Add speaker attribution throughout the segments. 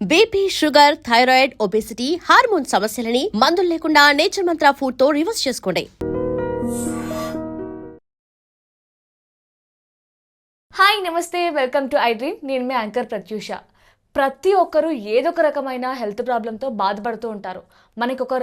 Speaker 1: BP, sugar, thyroid, obesity, hormone సమస్యలని మందులు లేకుండా నేచర్ మంత్ర ఫుడ్ తో రివర్స్ చేసుకోండి.
Speaker 2: హాయ్ నమస్తే, వెల్కమ్ టు ఐ డ్రీమ్. నేను మీ యాంకర్ ప్రత్యూష. ప్రతి ఒక్కరు ఏదో ఒక రకమైన హెల్త్ ప్రాబ్లంతో బాధపడుతూ ఉంటారు. మనకు ఒక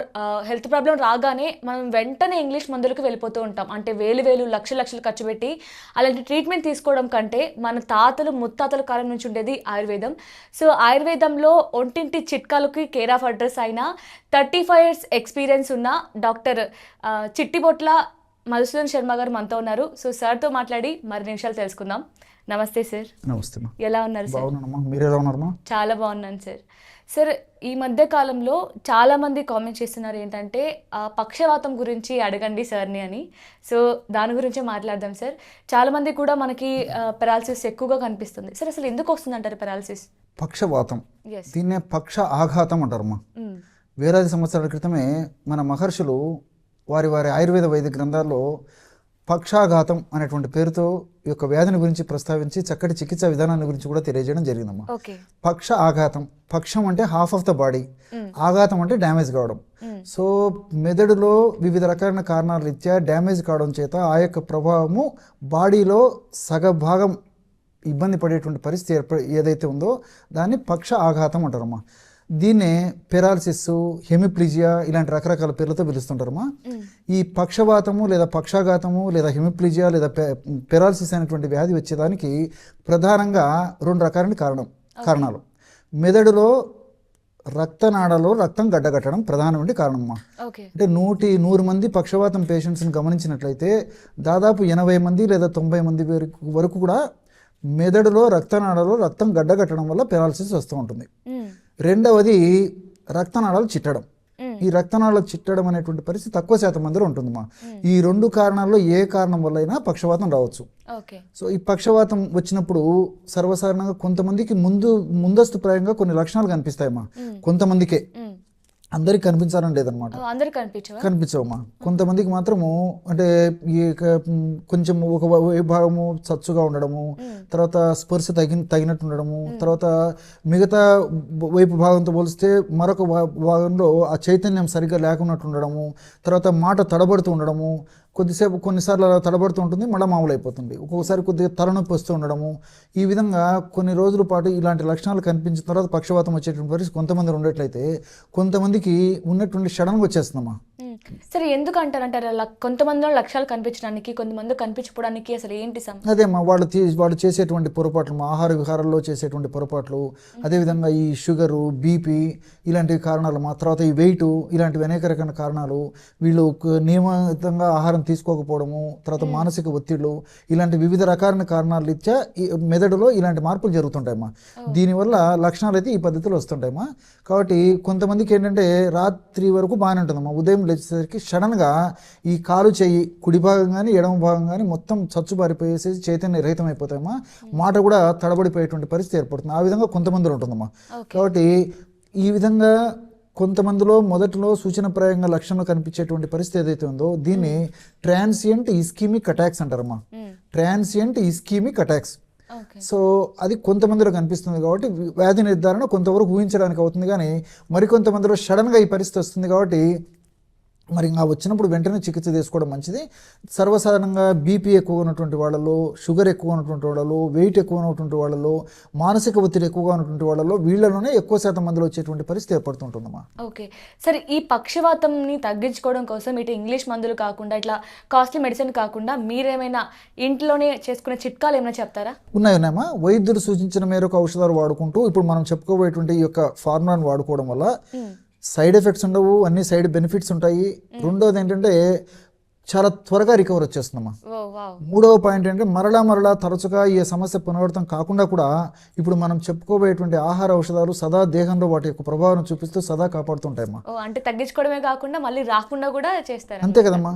Speaker 2: హెల్త్ ప్రాబ్లం రాగానే మనం వెంటనే ఇంగ్లీష్ మందులకు వెళ్ళిపోతూ ఉంటాం. అంటే వేలు లక్షలు ఖర్చు పెట్టి అలాంటి ట్రీట్మెంట్ తీసుకోవడం కంటే మన తాతలు ముత్తాతల కాలం నుంచి ఉండేది ఆయుర్వేదం. సో ఆయుర్వేదంలో ఒంటింటి చిట్కాలకి కేర్ ఆఫ్ అడ్రస్ అయిన 35 years ఎక్స్పీరియన్స్ ఉన్న డాక్టర్ చిట్టిబొట్ల మధుసూదన్ శర్మ గారు మనతో ఉన్నారు. సో సార్తో మాట్లాడి మరి నిమిషాలు తెలుసుకుందాం. నమస్తే సార్.
Speaker 3: నమస్తే.
Speaker 2: ఎలా ఉన్నారు సార్?
Speaker 3: మీరు ఎలా ఉన్నారు?
Speaker 2: చాలా బాగున్నాను సార్. సార్, ఈ మధ్య కాలంలో చాలామంది కామెంట్ చేస్తున్నారు ఏంటంటే పక్షవాతం గురించి అడగండి సార్ని అని. సో దాని గురించే మాట్లాడదాం సార్. చాలామంది కూడా మనకి పెరాలసిస్ ఎక్కువగా కనిపిస్తుంది. సార్, అసలు ఎందుకు వస్తుంది అంటారు పెరాలసిస్?
Speaker 3: పక్షవాతం, దీన్నే పక్ష ఆఘాతం అంటారమ్మా. వేలాది సంవత్సరాల క్రితమే మన మహర్షులు వారి ఆయుర్వేద వైద్య గ్రంథాల్లో పక్షాఘాతం అనేటువంటి పేరుతో ఈ యొక్క వ్యాధిని గురించి ప్రస్తావించి చక్కటి చికిత్సా విధానాన్ని గురించి కూడా తెలియజేయడం జరిగిందమ్మా. పక్ష ఆఘాతం, పక్షం అంటే హాఫ్ ఆఫ్ ద బాడీ, ఆఘాతం అంటే డ్యామేజ్ కావడం. సో మెదడులో వివిధ రకాలైన కారణాల రీత్యా డ్యామేజ్ కావడం చేత ఆ యొక్క ప్రభావము బాడీలో సగభాగం ఇబ్బంది పడేటువంటి పరిస్థితి ఏదైతే ఉందో దాన్ని పక్ష ఆఘాతం అంటారమ్మా. దీన్నే పెరాలసిస్, హెమిప్లీజియా ఇలాంటి రకరకాల పేర్లతో పిలుస్తుంటారమ్మా. ఈ పక్షవాతము లేదా పక్షాఘాతము లేదా హెమిప్లీజియా లేదా పెరాలసిస్ అనేటువంటి వ్యాధి వచ్చేదానికి ప్రధానంగా 2 రకాలైన కారణాలు. మెదడులో రక్తనాళాలలో రక్తం గడ్డగట్టడం ప్రధానమైన కారణమ్మా. అంటే 100 మంది పక్షవాతం పేషెంట్స్ని గమనించినట్లయితే దాదాపు 80 మంది లేదా 90 మంది వరకు కూడా మెదడులో రక్తనాళాలలో రక్తం గడ్డగట్టడం వల్ల పెరాలసిస్ వస్తూ ఉంటుంది. రెండవది రక్తనాళాలు చిట్టడం. ఈ రక్తనాళాలు చిట్టడం అనేటువంటి పరిస్థితి తక్కువ శాతం మందిలో ఉంటుందమ్మా. ఈ 2 కారణాల్లో ఏ కారణం వల్ల అయినా పక్షవాతం రావచ్చు. సో ఈ పక్షవాతం వచ్చినప్పుడు సర్వసాధారణంగా కొంతమందికి ముందస్తు ప్రాయంగా కొన్ని లక్షణాలు కనిపిస్తాయమ్మా. కొంతమందికే, అందరికి కనిపించాలని లేదనమాట. కనిపించవమ్మా. కొంతమందికి మాత్రము అంటే కొంచెం ఒక భాగము చచ్చుగా ఉండడము, తర్వాత స్పర్శ తగినట్టు ఉండడము, తర్వాత మిగతా వైపు భాగంతో పోలిస్తే మరొక భాగంలో ఆ చైతన్యం సరిగ్గా లేకున్నట్టు ఉండడము, తర్వాత మాట తడబడుతూ ఉండడము, కొన్నిసార్లు అలా తడబడుతూ ఉంటుంది, మళ్ళీ మామూలు అయిపోతుంది. ఒక్కొక్కసారి కొద్దిగా తలనొప్పి వస్తూ ఉండడము. ఈ విధంగా కొన్ని రోజుల పాటు ఇలాంటి లక్షణాలు కనిపించిన తర్వాత పక్షవాతం వచ్చేటువంటి పరిస్థితి కొంతమంది ఉండేట్లయితే కొంతమందికి ఉన్నటువంటి సడన్గా వచ్చేస్తుందమ్మా.
Speaker 2: సరే, ఎందుకు అంటారంటారు అలా? కొంతమందిలో లక్షణాలు కనిపించడానికి, కొంతమంది కనిపించడానికి అసలు ఏంటి?
Speaker 3: అదేమ్మా, వాళ్ళు చేసేటువంటి పొరపాట్లు, ఆహార విహారాల్లో చేసేటువంటి పొరపాట్లు, అదేవిధంగా ఈ షుగరు, బీపీ ఇలాంటి కారణాలు, తర్వాత ఈ వెయిట్, ఇలాంటివి అనేక రకాల కారణాలు. వీళ్ళు నియమితంగా ఆహారం తీసుకోకపోవడము, తర్వాత మానసిక ఒత్తిళ్లు, ఇలాంటి వివిధ రకాలైన కారణాల రీత్యా మెదడులో ఇలాంటి మార్పులు జరుగుతుంటాయమ్మా. దీనివల్ల లక్షణాలు అయితే ఈ పద్ధతిలో వస్తుంటాయమ్మా. కాబట్టి కొంతమందికి ఏంటంటే రాత్రి వరకు బాగానే ఉంటుందమ్మా, ఉదయం లేచేసరికి సడన్గా ఈ కాలు చెయ్యి కుడి భాగం కానీ ఎడమ భాగం కానీ మొత్తం చచ్చుబారిపోయేసి చైతన్య రహితం అయిపోతాయమ్మా. మాట కూడా తడబడిపోయేటువంటి పరిస్థితి ఏర్పడుతుంది. ఆ విధంగా కొంతమందిలో ఉంటుందమ్మా. కాబట్టి ఈ విధంగా కొంతమందిలో మొదట్లో సూచనప్రాయంగా లక్షణాలు కనిపించేటువంటి పరిస్థితి ఏదైతే ఉందో దీన్ని ట్రాన్సియంట్ ఇస్కీమిక్ అటాక్స్ అంటారమ్మా. Transient ischaemic attacks. సో అది కొంతమందిలో కనిపిస్తుంది కాబట్టి వ్యాధి నిర్ధారణ కొంతవరకు ఊహించడానికి అవుతుంది. కానీ మరికొంతమందిలో సడన్గా ఈ పరిస్థితి వస్తుంది కాబట్టి మరి ఇంకా వచ్చినప్పుడు వెంటనే చికిత్స తీసుకోవడం మంచిది. సర్వసాధారణంగా బీపీ ఎక్కువ ఉన్నటువంటి వాళ్ళలో, షుగర్ ఎక్కువ ఉన్నటువంటి వాళ్ళలో, వెయిట్ ఎక్కువ ఉన్నటువంటి వాళ్ళలో, మానసిక ఒత్తిడి ఎక్కువగా ఉన్నటువంటి వాళ్ళలో, వీళ్ళలోనే ఎక్కువ శాతం మందిలో వచ్చేటువంటి పరిస్థితి ఏర్పడుతుంటుందమ్మా.
Speaker 2: ఓకే. సరే, ఈ పక్షవాతంని తగ్గించుకోవడం కోసం ఇటు ఇంగ్లీష్ మందులు కాకుండా, ఇట్లా కాస్ట్లీ మెడిసిన్ కాకుండా మీరేమైనా ఇంట్లోనే చేసుకునే చిట్కాలు ఏమైనా చెప్తారా?
Speaker 3: ఉన్నాయమ్మా. వైద్యులు సూచించిన మేరకు ఔషధాలు వాడుకుంటూ ఇప్పుడు మనం చెప్పుకోబోయేటువంటి ఈ యొక్క ఫార్ములాను వాడుకోవడం వల్ల సైడ్ ఎఫెక్ట్స్ ఉండవు, అన్ని సైడ్ బెనిఫిట్స్ ఉంటాయి. రెండోది ఏంటంటే చాలా త్వరగా రికవర్ వచ్చేస్తుందమ్మా. 3వ పాయింట్ ఏంటంటే మరలా తరచుగా ఈ సమస్య పునరావృతం కాకుండా కూడా ఇప్పుడు మనం చెప్పుకోబోయేటువంటి ఆహార ఔషధాలు సదా దేహంలో వాటి యొక్క ప్రభావం చూపిస్తూ సదా కాపాడుతుంటాయమ్మా.
Speaker 2: అంటే తగ్గించుకోవడమే కాకుండా మళ్ళీ రాకుండా కూడా చేస్తారు.
Speaker 3: అంతే కదమ్మా.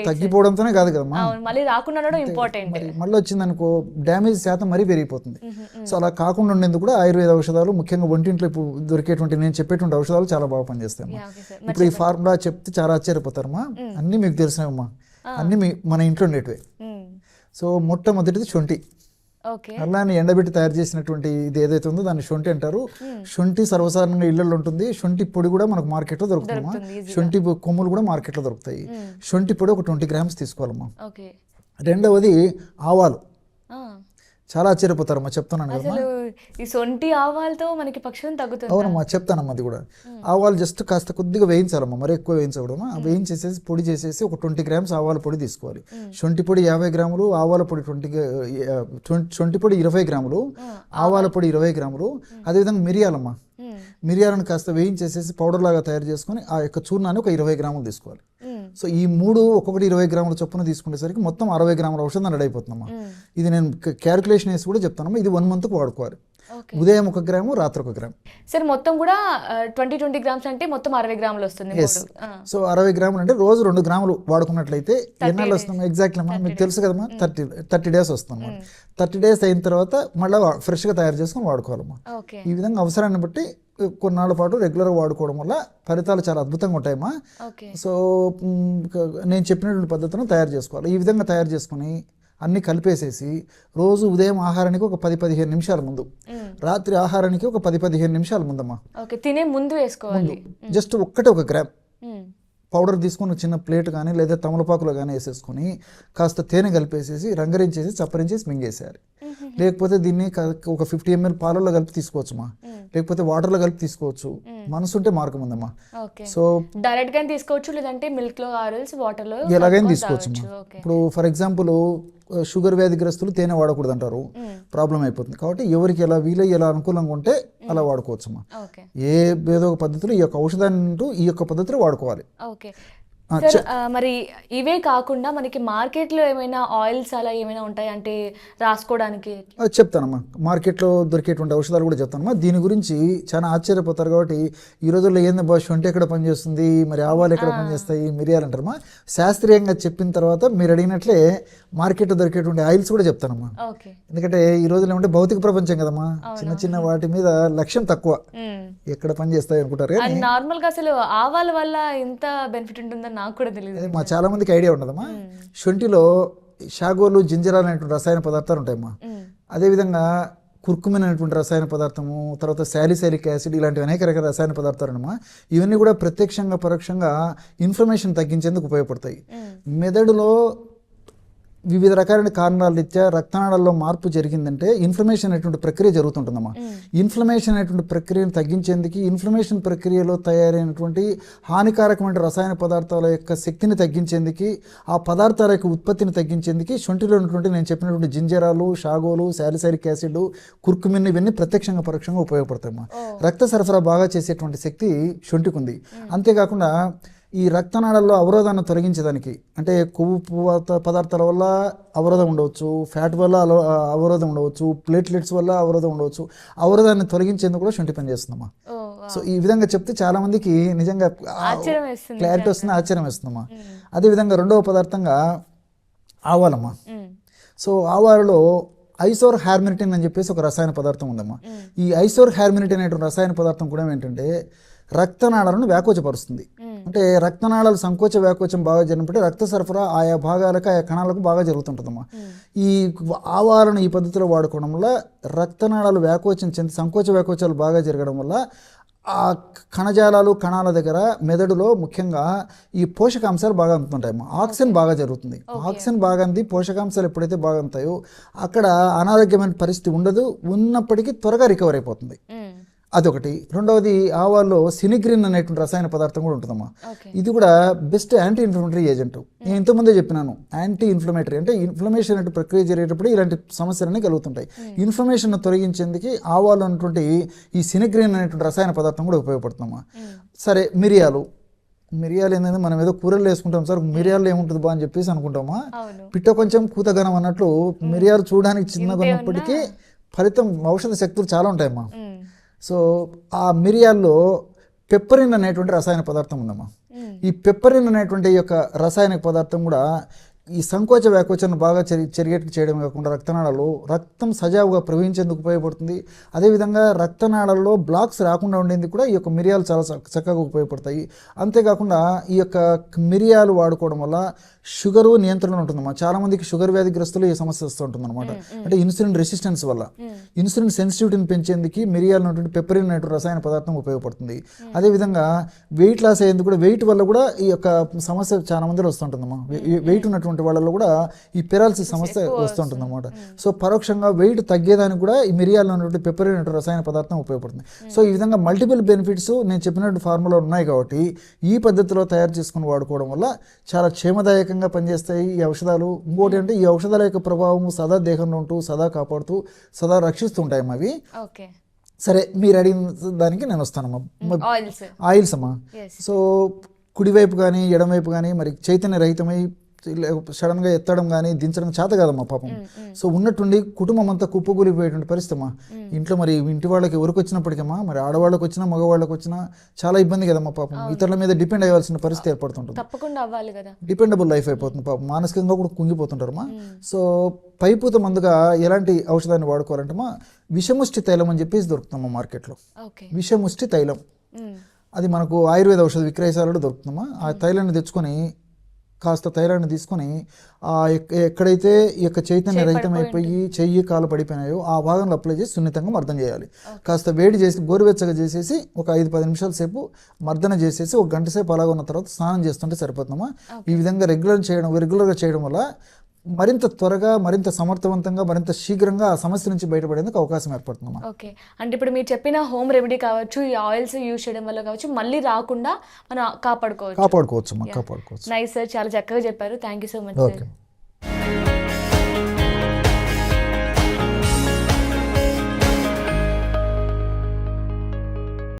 Speaker 3: తగ్గిపోవడంతోనే కాదు కదమ్మా,
Speaker 2: మళ్ళీ రాకుండా ఇంపార్టెంట్.
Speaker 3: మళ్ళీ వచ్చిందనుకో డ్యామేజ్ శాతం మరీ పెరిగిపోతుంది. సో అలా కాకుండా ఉండేందుకు కూడా ఆయుర్వేద ఔషధాలు, ముఖ్యంగా ఒంటింట్లో ఇప్పుడు దొరికేటువంటి నేను చెప్పేటువంటి ఔషధాలు చాలా బాగా పనిచేస్తాయి. ఇప్పుడు ఈ ఫార్ములా చెప్తే చాలా ఆశ్చర్యపోతారమ్మా. అన్ని మీకు తెలిసినవమ్మా, అన్ని మన ఇంట్లో ఉండేటివే. సో మొట్టమొదటిది శొంఠి.
Speaker 2: ఓకే.
Speaker 3: అల్లాన్ని ఎండబెట్టి తయారు చేసినటువంటి ఇది ఏదైతే ఉందో దాన్ని శొంఠి అంటారు. శొంఠి సర్వసాధారణంగా ఇళ్లలో ఉంటుంది. శొంఠి పొడి కూడా మనకు మార్కెట్లో దొరుకుతుందమ్మా. శొంఠి కొమ్ములు కూడా మార్కెట్లో దొరుకుతాయి. శొంఠి పొడి ఒక 20 గ్రామ్స్ తీసుకోవాలమ్మా.
Speaker 2: ఓకే.
Speaker 3: రెండవది ఆవాలు.
Speaker 2: ఆ.
Speaker 3: చాలా ఆశ్చర్యపోతారమ్మా, చెప్తున్నాను కదమ్మా.
Speaker 2: అసలు ఈ సొంటి ఆవాలతో మనకి పక్షం తగ్గుతుంది.
Speaker 3: అవునమ్మా, చెప్తానమ్మా. అది కూడా ఆవాలు జస్ట్ కాస్త కొద్దిగా వేయించాలమ్మా, మరి ఎక్కువ వేయించకూడమ్మా. వేయించేసేసి పొడి చేసేసి ఒక 20 గ్రామ్స్ ఆవాల పొడి తీసుకోవాలి. శొంఠి పొడి 50 గ్రాములు, ఆవాల పొడి శొంఠి పొడి 20 గ్రాములు, ఆవాల పొడి 20 గ్రాములు. అదేవిధంగా మిరియాలమ్మా, మిరియాలను కాస్త వేయించేసేసి పౌడర్ లాగా తయారు చేసుకొని ఆ యొక్క చూర్ణాన్ని ఒక 20 గ్రాములు తీసుకోవాలి. సో ఈ మూడు ఒక్కొక్కటి 20 గ్రాముల చొప్పున తీసుకునేసరికి మొత్తం 60 గ్రాముల ఔషధం రెడీ అయిపోతుందమ్మా. ఇది నేను క్యాలిక్యులేషన్ వేసి కూడా చెప్తానమ్మా. ఇది 1 మంత్కి వాడుకోవాలి. ఉదయం 1 గ్రాము, రాత్రి 1 గ్రాము.
Speaker 2: సరే, మొత్తం కూడా 20 గ్రామ్స్ అంటే మొత్తం 60 గ్రాములు వస్తుంది.
Speaker 3: సో 60 గ్రాములు అంటే రోజు 2 గ్రాములు వాడుకున్నట్లయితే ఎన్నాళ్ళు వస్తుంది ఎగ్జాక్ట్లీ అమ్మా? మీకు తెలుసు కదమ్మా, 30 డేస్ వస్తుంది అన్నమాట. 30 డేస్ అయిన తర్వాత మళ్ళీ ఫ్రెష్గా తయారు చేసుకొని వాడుకోవాలమ్మా. ఈ విధంగా అవసరాన్ని బట్టి కొన్నాళ్ళ పాటు రెగ్యులర్గా వాడుకోవడం వల్ల ఫలితాలు చాలా అద్భుతంగా ఉంటాయమ్మా. సో నేను చెప్పినటువంటి పద్ధతిని తయారు చేసుకోవాలి. ఈ విధంగా తయారు చేసుకుని అన్నీ కలిపేసేసి రోజు ఉదయం ఆహారానికి ఒక 10-15 నిమిషాల ముందు, రాత్రి ఆహారానికి ఒక 10-15 నిమిషాల ముందమ్మా.
Speaker 2: తినే ముందు వేసుకోవాలి.
Speaker 3: జస్ట్ 1 గ్రామ్ పౌడర్ తీసుకొని చిన్న ప్లేట్ కానీ లేదా తమలపాకులో కానీ వేసేసుకొని కాస్త తేనె కలిపేసేసి రంగరించేసి చప్పరించేసి మింగేసేయాలి. లేకపోతే దీన్ని ఒక 50 ml పాలల్లో కలిపి తీసుకోవచ్చుమా, లేకపోతే వాటర్లో కలిపి తీసుకోవచ్చు. మనసు ఉంటే మార్గం ఉందమ్మా. సో
Speaker 2: డైరెక్ట్ గా తీసుకోవచ్చు, లేదంటే మిల్క్ లో ఆరల్స్ వాటర్ లో
Speaker 3: ఎలాగైనా తీసుకోవచ్చమ్మా. ఇప్పుడు ఫర్ ఎగ్జాంపుల్ షుగర్ వ్యాధిగ్రస్తులు తేనె వాడకూడదు అంటారు, ప్రాబ్లం అయిపోతుంది. కాబట్టి ఎవరికి ఎలా వీలయ్యి ఎలా అనుకూలంగా ఉంటే అలా వాడుకోవచ్చమ్మా. ఏదో ఒక పద్ధతిలో ఈ యొక్క ఔషధాన్ని ఈ యొక్క పద్ధతిలో వాడుకోవాలి.
Speaker 2: మరి ఇవే కాకుండా మనకి మార్కెట్లో ఏమైనా ఆయిల్స్ అలా ఏమైనా ఉంటాయి అంటే రాసుకోవడానికి?
Speaker 3: చెప్తానమ్మా. మార్కెట్లో దొరికేటువంటి ఔషధాలు కూడా చెప్తానమ్మా. దీని గురించి చాలా ఆశ్చర్యపోతారు. కాబట్టి ఈ రోజుల్లో ఏంది భాష అంటే ఎక్కడ పనిచేస్తుంది, మరి ఆవాలు ఎక్కడ పనిచేస్తాయి, మిరియాలు అంటారమ్మా. శాస్త్రీయంగా చెప్పిన తర్వాత మీరు అడిగినట్లే మార్కెట్లో దొరికేటువంటి ఆయిల్స్ కూడా చెప్తానమ్మా. ఎందుకంటే ఈ రోజుల్లో ఏమంటే భౌతిక ప్రపంచం కదమ్మా, చిన్న చిన్న వాటి మీద లక్ష్యం తక్కువ, ఎక్కడ పనిచేస్తాయి అనుకుంటారు.
Speaker 2: నార్మల్ గా అసలు ఆవాల వల్ల ఇంత బెనిఫిట్ ఉంటుందని నాకు కూడా తెలియదు.
Speaker 3: మా చాలా మందికి ఐడియా ఉండదమ్మా. శొంఠిలో షాగోలు, జింజర్ అనేటువంటి రసాయన పదార్థాలు ఉంటాయమ్మా. అదేవిధంగా కుర్కుమిన్ అనేటువంటి రసాయన పదార్థము, తర్వాత శాలిసైలిక్ యాసిడ్, ఇలాంటివి అనేక రకాల రసాయన పదార్థాలు అన్నమా. ఇవన్నీ కూడా ప్రత్యక్షంగా పరోక్షంగా ఇన్ఫ్లమేషన్ తగ్గించేందుకు ఉపయోగపడతాయి. మెదడులో వివిధ రకాలైన కారణాల రీత్యా రక్తనాళాల్లో మార్పు జరిగిందంటే ఇన్ఫ్లమేషన్ అనేటువంటి ప్రక్రియ జరుగుతుంటుందమ్మా. ఇన్ఫ్లమేషన్ అనేటువంటి ప్రక్రియను తగ్గించేందుకు, ఇన్ఫ్లమేషన్ ప్రక్రియలో తయారైనటువంటి హానికారకమైన రసాయన పదార్థాల యొక్క శక్తిని తగ్గించేందుకు, ఆ పదార్థాల యొక్క ఉత్పత్తిని తగ్గించేందుకు శొంఠిలో ఉన్నటువంటి నేను చెప్పినటువంటి జింజరాలు, షాగోలు, శాలిసైలిక్ యాసిడ్, కుర్కుమిన్ ఇవన్నీ ప్రత్యక్షంగా పరోక్షంగా ఉపయోగపడతాయమ్మా. రక్త సరఫరా బాగా చేసేటువంటి శక్తి శొంఠికి ఉంది. అంతేకాకుండా ఈ రక్తనాళాల్లో అవరోధాన్ని తొలగించడానికి, అంటే కొవ్వు పదార్థాల వల్ల అవరోధం ఉండవచ్చు, ఫ్యాట్ వల్ల అవరోధం ఉండవచ్చు, ప్లేట్లెట్స్ వల్ల అవరోధం ఉండవచ్చు. అవరోధాన్ని తొలగించేందుకు కూడా శొంఠి పని చేస్తుందమ్మా. సో ఈ విధంగా చెప్తే చాలా మందికి నిజంగా క్లారిటీ వస్తుంది, ఆశ్చర్యం వేస్తుందమ్మా. అదేవిధంగా రెండవ పదార్థంగా ఆవాలమ్మా. సో ఆవాలలో ఐసోర్ హార్మినిటిన్ అని చెప్పేసి ఒక రసాయన పదార్థం ఉందమ్మా. ఈ ఐసోర్ హార్మినిటిన్ అనేటువంటి రసాయన పదార్థం కూడా ఏంటంటే రక్తనాళాలను వ్యాకోచపరుస్తుంది. అంటే రక్తనాళాలు సంకోచ వ్యాకోచం బాగా జరిగినప్పుడు రక్త సరఫరా ఆయా భాగాలకు, ఆయా కణాలకు బాగా జరుగుతుంటుందమ్మా. ఈ ఆవాలను ఈ పద్ధతిలో వాడుకోవడం వల్ల రక్తనాళాలు వ్యాకోచం చెంది సంకోచ వ్యాకోచాలు బాగా జరగడం వల్ల ఆ కణజాలాలు, కణాల దగ్గర మెదడులో ముఖ్యంగా ఈ పోషకాంశాలు బాగా అందుతుంటాయమ్మా. ఆక్సిజన్ బాగా జరుగుతుంది. ఆక్సిజన్ బాగా అంది, పోషకాంశాలు ఎప్పుడైతే బాగా అందుతాయో అక్కడ అనారోగ్యమైన పరిస్థితి ఉండదు, ఉన్నప్పటికీ త్వరగా రికవర్ అయిపోతుంది. అదొకటి. రెండవది ఆవాల్లో సినిగ్రిన్ అనేటువంటి రసాయన పదార్థం కూడా ఉంటుందమ్మా. ఇది కూడా బెస్ట్ యాంటీ ఇన్ఫ్లమేటరీ ఏజెంట్. నేను ఇంతకుముందే చెప్పినాను, యాంటీ ఇన్ఫ్లమేటరీ అంటే ఇన్ఫ్లమేషన్ అనే ప్రక్రియ జరిగేటప్పుడు ఇలాంటి సమస్యలన్నీ కలుగుతుంటాయి. ఇన్ఫ్లమేషన్ తొలగించేందుకు ఆవాలు అనేటువంటి ఈ సినిగ్రిన్ అనేటువంటి రసాయన పదార్థం కూడా ఉపయోగపడుతుందమ్మా. సరే, మిరియాలు ఏంటంటే మనం ఏదో కూరలు వేసుకుంటాం సార్, మిరియాలు ఏముంటుంది బా అని చెప్పేసి అనుకుంటామా. పిట్ట కొంచెం కూతగనం అన్నట్లు మిరియాలు చూడడానికి చిన్నగా ఉన్నప్పటికీ ఫలితం ఔషధ శక్తులు చాలా ఉంటాయమ్మా. సో ఆ మిరియాల్లో పెప్పరిన్ అనేటువంటి రసాయన పదార్థం ఉందమ్మా. ఈ పెప్పరిన్ అనేటువంటి యొక్క రసాయనిక పదార్థం కూడా ఈ సంకోచ వ్యాకోచాన్ని బాగా చెరిగేట్టు చేయడం కాకుండా రక్తనాళాల్లో రక్తం సజావుగా ప్రవహించేందుకు ఉపయోగపడుతుంది. అదేవిధంగా రక్తనాళాల్లో బ్లాక్స్ రాకుండా ఉండేందుకు కూడా ఈ యొక్క మిరియాలు చాలా చక్కగా ఉపయోగపడతాయి. అంతేకాకుండా ఈ యొక్క మిరియాలు వాడుకోవడం వల్ల షుగరు నియంత్రణ ఉంటుందన్నమాట. చాలా మందికి షుగర్ వ్యాధిగ్రస్తులు ఈ సమస్య వస్తూ ఉంటుంది అనమాట. అంటే ఇన్సులిన్ రెసిస్టెన్స్ వల్ల ఇన్సులిన్ సెన్సిటివిటీని పెంచేందుకు మిరియాలు ఉన్నటువంటి పెప్పరిన్ అనేటువంటి రసాయన పదార్థం ఉపయోగపడుతుంది. అదేవిధంగా వెయిట్ లాస్ అయ్యేందుకు కూడా వెయిట్ వల్ల కూడా ఈ యొక్క సమస్య చాలా మందిలో వస్తుంటుందమ్మా. వెయిట్ ఉన్నటువంటి వాళ్ళలో కూడా ఈ పెరాలసిస్ సమస్య వస్తుంటుంది అనమాట. సో పరోక్షంగా వెయిట్ తగ్గేదానికి కూడా ఈ మిరియాలు ఉన్నటువంటి పెప్పరిన్ అనేటువంటి రసాయన పదార్థం ఉపయోగపడుతుంది. సో ఈ విధంగా మల్టిపుల్ బెనిఫిట్స్ నేను చెప్పినట్టు ఫార్ములా ఉన్నాయి కాబట్టి ఈ పద్ధతిలో తయారు చేసుకుని వాడుకోవడం వల్ల చాలా క్షేమదాయకంగా పనిచేస్తాయి ఈ ఔషధాలు. ఇంకోటి అంటే ఈ ఔషధాల యొక్క ప్రభావం సదా దేహంలో ఉంటూ సదా కాపాడుతూ సదా రక్షిస్తూ ఉంటాయి అవి. సరే, మీరు అడిగిన దానికి నేను వస్తానమ్మా. ఆయిల్స్ అమ్మా. సో కుడివైపు కానీ ఎడమవైపు కానీ మరి చైతన్య రహితమై సడన్గా ఎత్తడం కానీ దించడం చేత కాదమ్మా పాపం. సో ఉన్నట్టుండి కుటుంబం అంతా కుప్పకూలిపోయేటువంటి పరిస్థితి అమ్మా. ఇంట్లో మరి ఇంటి వాళ్ళకి ఎవరికి వచ్చినప్పటికమ్మా, మరి ఆడవాళ్ళకి వచ్చినా మగవాళ్ళకి వచ్చినా చాలా ఇబ్బంది కదమ్మా పాపం. ఇతరుల మీద డిపెండ్ అయ్యాల్సిన పరిస్థితి ఏర్పడుతుంటుంది.
Speaker 2: తప్పకుండా అవ్వాలి కదా,
Speaker 3: డిపెండబుల్ లైఫ్ అయిపోతుంది పాపం. మానసికంగా కూడా కుంగిపోతుంటారమ్మా. సో పైపూత మందుగా ఎలాంటి ఔషధాన్ని వాడుకోవాలంటమ్మా, విషముష్టి తైలం అని చెప్పేసి దొరుకుతుందమ్మా మార్కెట్లో. విషముష్టి తైలం అది మనకు ఆయుర్వేద ఔషధ విక్రయశాలలో దొరుకుతుందమ్మా. ఆ తైలాన్ని తెచ్చుకొని కాస్త తైలాన్ని తీసుకొని ఎక్కడైతే ఈ యొక్క చైతన్య రహితం అయిపోయి చెయ్యి కాలు పడిపోయినాయో ఆ భాగంలో అప్లై చేసి సున్నితంగా మర్దన చేయాలి. కాస్త వేడి చేసి గోరువెచ్చగా చేసేసి ఒక 5-10 నిమిషాల సేపు మర్దన చేసేసి 1 గంట సేపు అలాగ ఉన్న తర్వాత స్నానం చేస్తుంటే సరిపోతుందమ్మా. ఈ విధంగా రెగ్యులర్గా చేయడం వల్ల మరింత త్వరగా, మరింత సమర్థవంతంగా, మరింత శీఘ్రంగా ఆ సమస్య నుంచి బయటపడేందుకు అవకాశం ఏర్పడుతుందమ్మా.
Speaker 2: ఓకే, అంటే ఇప్పుడు మీరు చెప్పిన హోమ్ రెమెడీ కావచ్చు, ఈ ఆయిల్స్ యూజ్ చేయడం వల్ల కావచ్చు, మళ్ళీ రాకుండా మనం కాపాడుకోవచ్చు.
Speaker 3: కాపాడుకోవచ్చు.
Speaker 2: నైస్ సార్, చాలా చక్కగా చెప్పారు. Thank you so much sir.